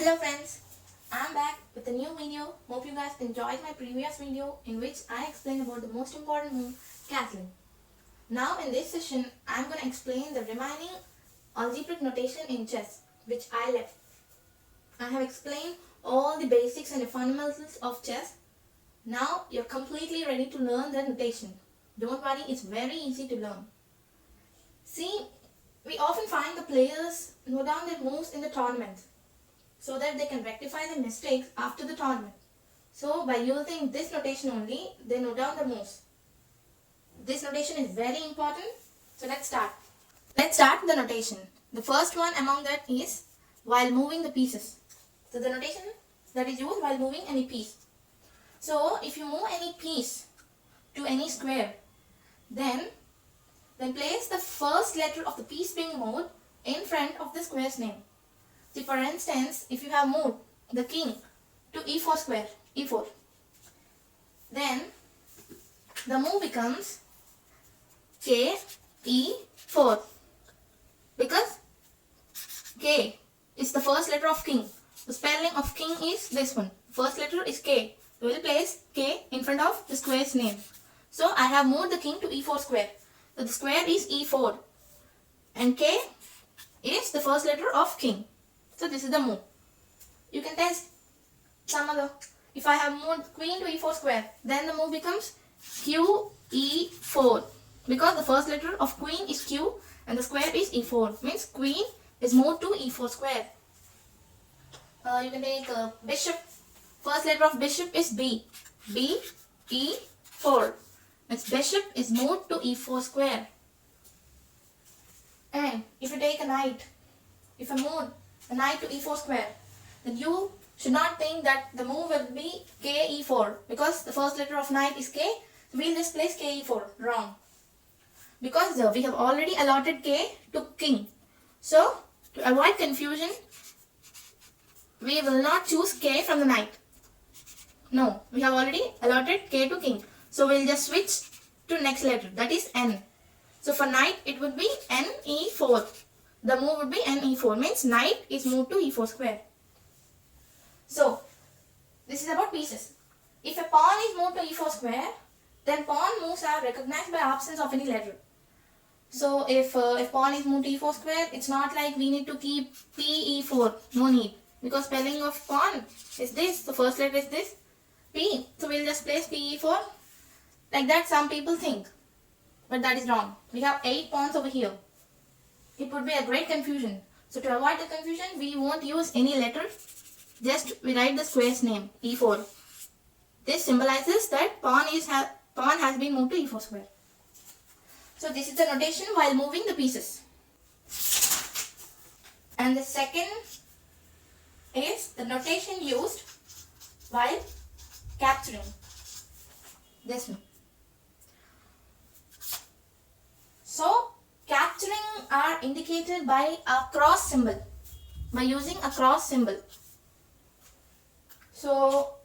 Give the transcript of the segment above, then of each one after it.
Hello friends, I'm back with a new video. Hope you guys enjoyed my previous video in which I explained about the most important move, castling. Now in this session, I'm going to explain the remaining algebraic notation in chess which I left. I have explained all the basics and the fundamentals of chess. Now you're completely ready to learn the notation. Don't worry, it's very easy to learn. See, we often find the players note down their moves in the tournaments, so that they can rectify their mistakes after the tournament. So by using this notation only, they note down the moves. This notation is very important. So let's start. Let's start the notation. The first one among that is while moving the pieces. So the notation that is used while moving any piece. So if you move any piece to any square, then place the first letter of the piece being moved in front of the square's name. See, for instance, if you have moved the king to e4 square, e4, then the move becomes k e4 because k is the first letter of king. The spelling of king is this one. First letter is k. We will place k in front of the square's name. So I have moved the king to e4 square. So the square is e4 and k is the first letter of king. So this is the move. You can test some other. If I have moved queen to e4 square, then the move becomes q e4 because the first letter of queen is q and the square is e4. Means queen is moved to e4 square. You can take bishop. First letter of bishop is b. b e4. Means bishop is moved to e4 square. And if you take a knight, if I move the knight to e4 square, then you should not think that the move will be k e4 because the first letter of knight is k. So we will just place k e4. Wrong. Because we have already allotted k to king. So to avoid confusion, we will not choose k from the knight. No, we have already allotted k to king. So we will just switch to next letter, that is n. So for knight it would be n e4. The move would be n e4, means knight is moved to e4 square. So this is about pieces. If a pawn is moved to e4 square, then pawn moves are recognized by absence of any letter. So if pawn is moved to e4 square, it's not like we need to keep p e4. No need, because spelling of pawn is this. The first letter is this, p. So we'll just place p e4. Like that some people think, but that is wrong. We have 8 pawns over here. It would be a great confusion. So to avoid the confusion, we won't use any letter. Just we write the square's name, e4. This symbolizes that pawn has been moved to e4 square. So this is the notation while moving the pieces. And the second is the notation used while capturing. This one. So capturing are indicated by a cross symbol, by using a cross symbol. So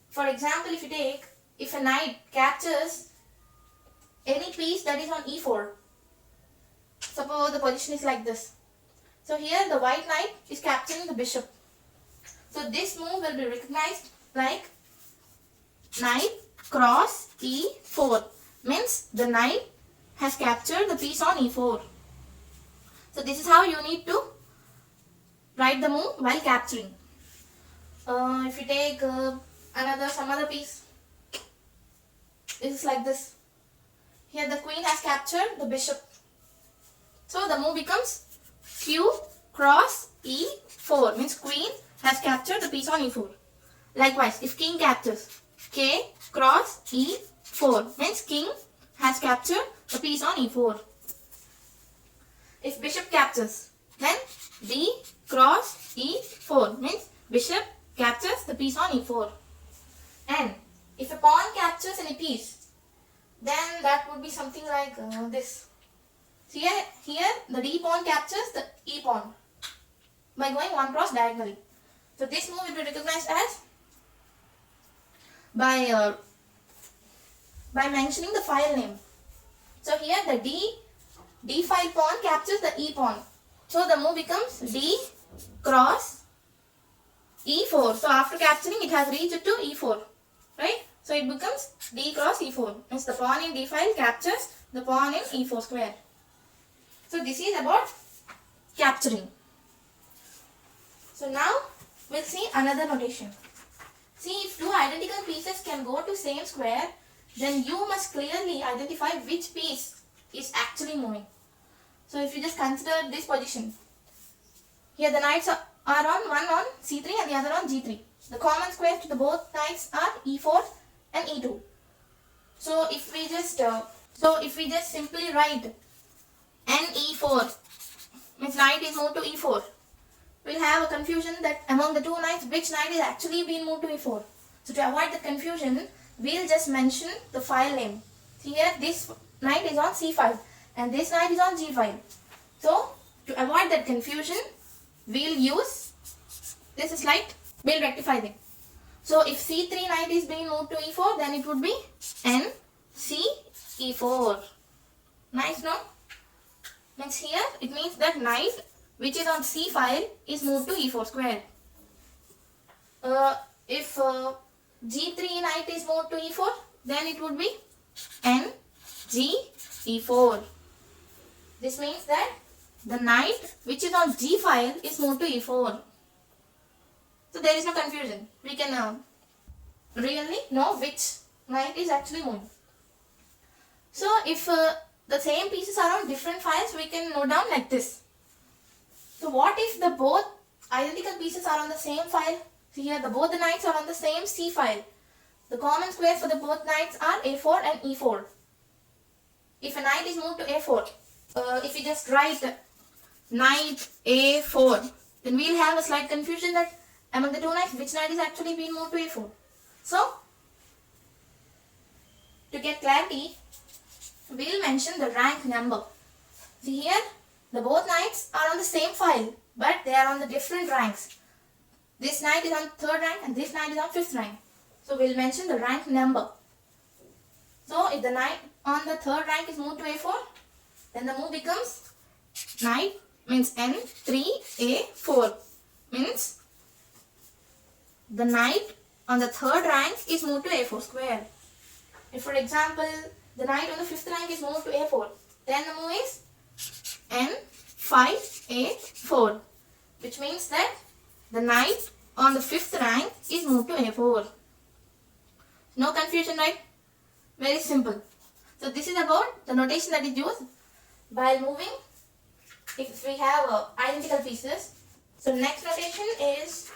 for example, if you take, if a knight captures any piece that is on e4, suppose the position is like this. So here the white knight is capturing the bishop. So this move will be recognized like knight cross e4, means the knight has captured the piece on e4. So this is how you need to write the move while capturing. If you take some other piece, this is like this. Here the queen has captured the bishop. So the move becomes q cross e4, means queen has captured the piece on e4. Likewise, if king captures, k cross e4, means king has captured the piece on e4. If bishop captures, then d cross e4, means bishop captures the piece on e4. And if a pawn captures any piece, then that would be something like this. So here the d pawn captures the e pawn by going one cross diagonally. So this move will be recognized as by mentioning the file name. So here the d file pawn captures the e pawn So the move becomes d cross e4. So after capturing, it has reached to e4, right? So it becomes d cross e4. Means the pawn in d file captures the pawn in e4 square. So this is about capturing. So now we'll see another notation. See, if two identical pieces can go to same square, then you must clearly identify which piece is actually moving. So if you just consider this position, here the knights are on, one on c3 and the other on g3. The common squares to the both knights are e4 and e2. So if we just simply write ne4, means knight is moved to e4, we'll have a confusion that among the two knights, which knight is actually being moved to e4. So to avoid the confusion, we'll just mention the file name. Here this knight is on c5 and this knight is on g5. So to avoid that confusion, we'll use this slide. We'll rectify it. So if c3 knight is being moved to e4, then it would be n c e4. Nice, no? Means here it means that knight which is on c file is moved to e4 square. If g3 knight is moved to e4, then it would be n g e4. This means that the knight which is on g file is moved to e4. So there is no confusion. We can really know which knight is actually moving. So if the same pieces are on different files, we can note down like this. So what if the both identical pieces are on the same file? See here, both the knights are on the same C file. The common squares for the both knights are A4 and E4. If a knight is moved to A4, if we just write knight A4, then we'll have a slight confusion that among the two knights, which knight is actually being moved to A4. So, to get clarity, we'll mention the rank number. See here, the both knights are on the same file, but they are on the different ranks. This knight is on 3rd rank and this knight is on 5th rank. So we'll mention the rank number. So if the knight on the 3rd rank is moved to A4, then the move becomes knight means N3A4. Means the knight on the 3rd rank is moved to A4 square. If for example, the knight on the 5th rank is moved to A4, then the move is N5A4, which means that the knight on the 5th rank is moved to A4. No confusion, right? Very simple. So this is about the notation that is used while moving if we have identical pieces. So next notation is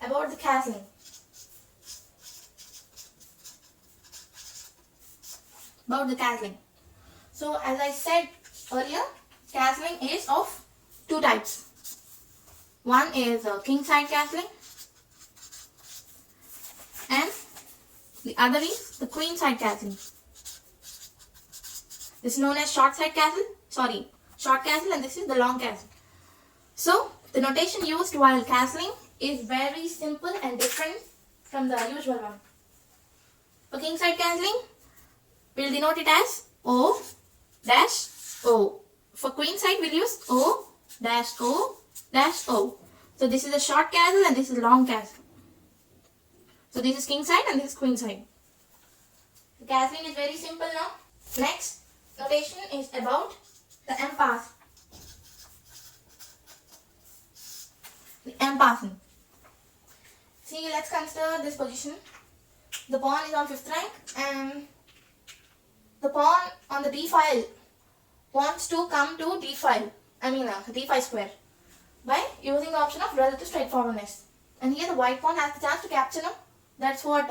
about the castling. About the castling. So as I said earlier, castling is of two types. One is king side castling and the other is the queen side castling. This is known as short side castle, short castle, and this is the long castle. So the notation used while castling is very simple and different from the usual one. For king side castling, we'll denote it as O dash O. For queen side, we'll use O dash O dash O. So this is a short castle and this is a long castle. So this is king side and this is queen side. The castling is very simple now. Next notation is about the impasse. The impasse. See, let's consider this position. The pawn is on 5th rank and the pawn on the d file wants to come to d5 square by using the option of relative straightforwardness. And here the white pawn has the chance to capture now. That's what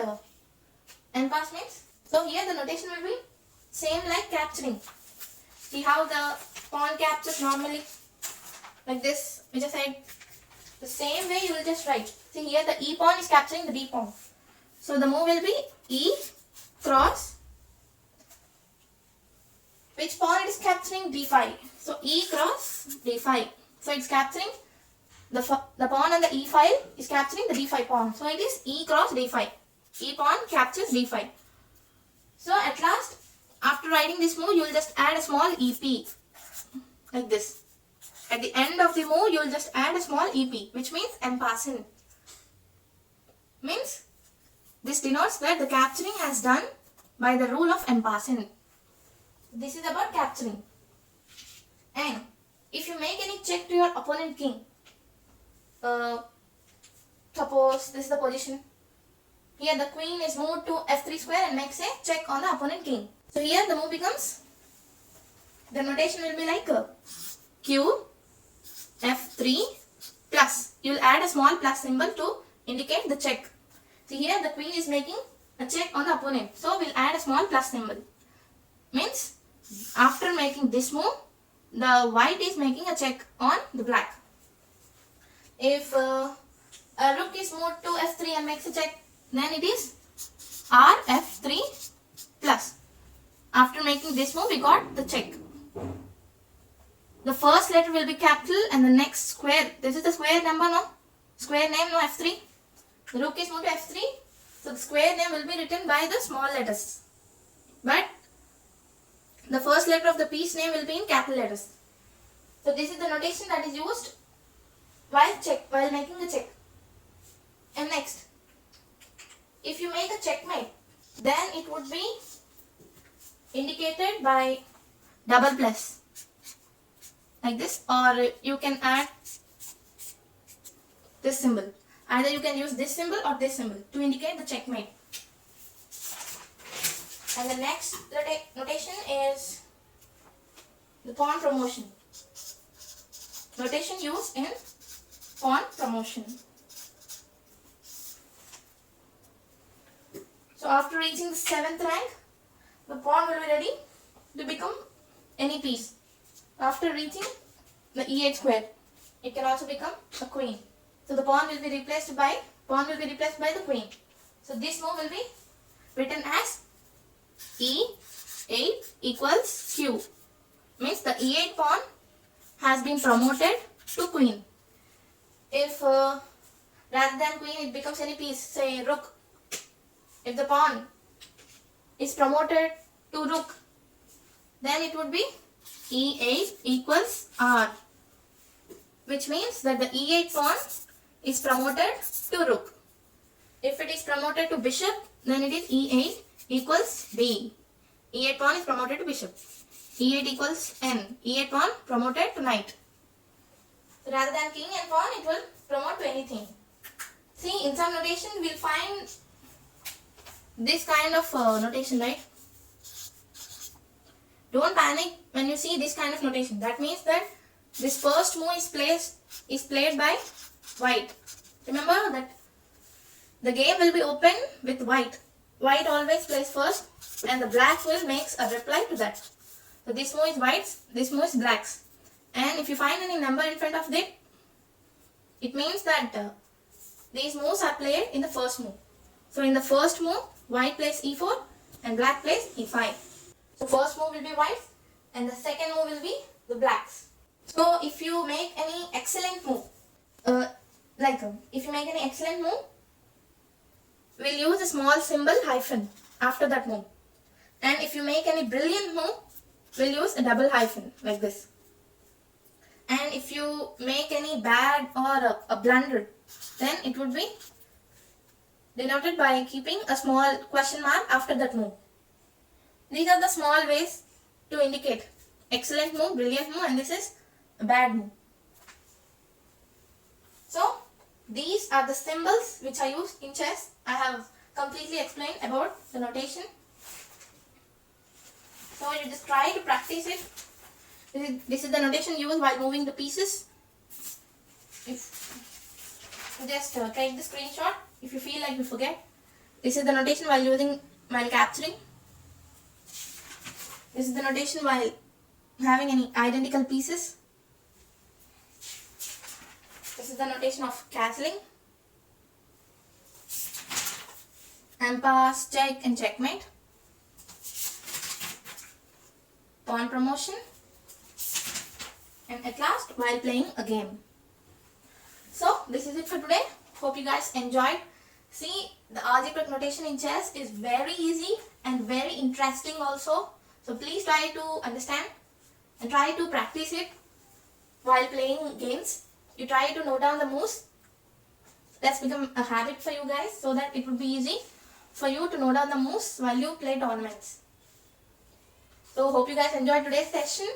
impasse means. So here the notation will be same like capturing. See how the pawn captures normally like this. We just said the same way you will just write. See here the e pawn is capturing the d pawn. So the move will be e cross. Which pawn it is capturing? d5. So e cross d5. So it's capturing the pawn on the e file is capturing the d5 pawn. So it is e cross d5. E pawn captures d5. So at last, after writing this move, you will just add a small ep like this. At the end of the move, you will just add a small EP, which means en passant. Means this denotes that the capturing has done by the rule of en passant. This is about capturing. And if you make any check to your opponent king, suppose this is the position. Here the queen is moved to f3 square and makes a check on the opponent king. So here the move becomes, the notation will be like q f3 plus. You will add a small plus symbol to indicate the check. See here the queen is making a check on the opponent. So we'll add a small plus symbol. Means after making this move, the white is making a check on the black. If a rook is moved to f3 and makes a check, then it is rf3 plus. After making this move, we got the check. The first letter will be capital and the next square. This is the square number, no? Square name, no, f3. The rook is moved to f3. So the square name will be written by the small letters. But the first letter of the piece name will be in capital letters. So this is the notation that is used while making the check. And next, if you make a checkmate, then it would be indicated by double plus like this, or you can add this symbol. Either you can use this symbol or this symbol to indicate the checkmate. And the next notation is the pawn promotion. Notation used in pawn promotion. So after reaching the 7th rank, the pawn will be ready to become any piece. After reaching the e8 square, it can also become a queen. So the pawn will be replaced by the queen. So this move will be written as e8 equals q. Means the e8 pawn has been promoted to queen. If rather than queen it becomes any piece, say rook. If the pawn is promoted to rook, then it would be e8 equals r, which means that the e8 pawn is promoted to rook. If it is promoted to bishop, then it is e8 equals b. e8 pawn is promoted to bishop. e8 equals n. e8 pawn promoted to knight. So rather than king and pawn, it will promote to anything. See, in some notation we will find this kind of notation, right? Don't panic when you see this kind of notation. That means that this first move is played by white. Remember that the game will be open with white. White always plays first and the black will make a reply to that. So this move is white's, this move is black's. And if you find any number in front of it, it means that these moves are played in the first move. So in the first move, white plays e4 and black plays e5. So first move will be white and the second move will be the blacks. So if you make any excellent move, we'll use a small symbol hyphen after that move. And if you make any brilliant move, we'll use a double hyphen like this. And if you make any bad or a blunder, then it would be denoted by keeping a small question mark after that move. These are the small ways to indicate excellent move, brilliant move, and this is a bad move. So these are the symbols which are used in chess. I have completely explained about the notation. So you just try to practice it. This is the notation used while moving the pieces. If you just take the screenshot if you feel like you forget. This is the notation while capturing. This is the notation while having any identical pieces. This is the notation of castling. And pass, check and checkmate. Pawn promotion. And at last, while playing a game. So this is it for today. Hope you guys enjoyed. See, the algebraic notation in chess is very easy and very interesting also. So please try to understand and try to practice it. while playing games. You try to note down the moves. Let's become a habit for you guys so that it would be easy for you to note down the moves while you play tournaments. So hope you guys enjoyed today's session.